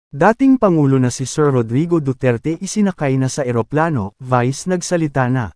Dating Pangulo na si Sir Rodrigo Duterte isinakay na sa eroplano, Vice nagsalita na.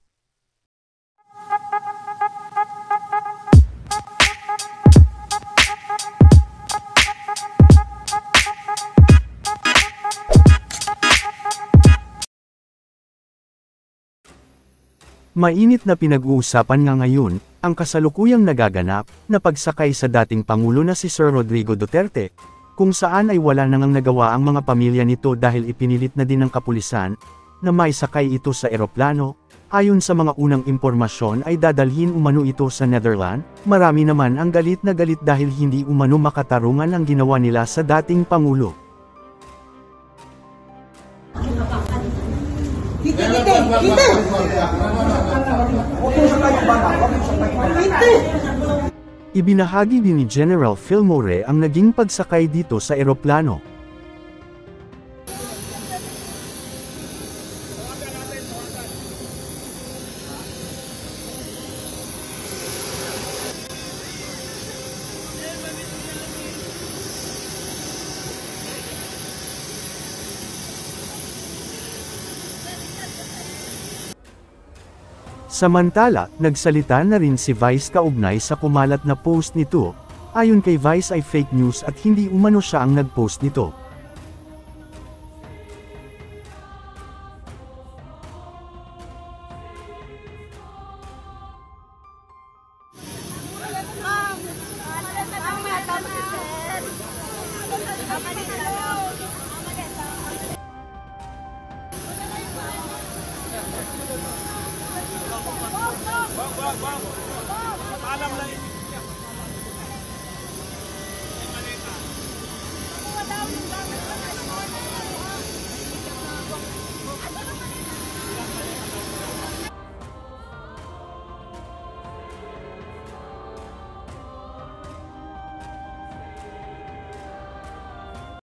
Mainit na pinag-uusapan nga ngayon, ang kasalukuyang nagaganap, na pagsakay sa dating Pangulo na si Sir Rodrigo Duterte, kung saan ay wala nang nagawa ang mga pamilya nito dahil ipinilit na din ng kapulisan, na maisakay ito sa eroplano. Ayon sa mga unang impormasyon ay dadalhin umano ito sa Netherlands. Marami naman ang galit na galit dahil hindi umano makatarungan ang ginawa nila sa dating Pangulo. Ibinahagi din ni General Fillmore ang naging pagsakay dito sa eroplano. Samantala, nagsalita na rin si Vice kaugnay sa kumalat na post nito. Ayon kay Vice ay fake news at hindi umano siya ang nag-post nito. Alam lang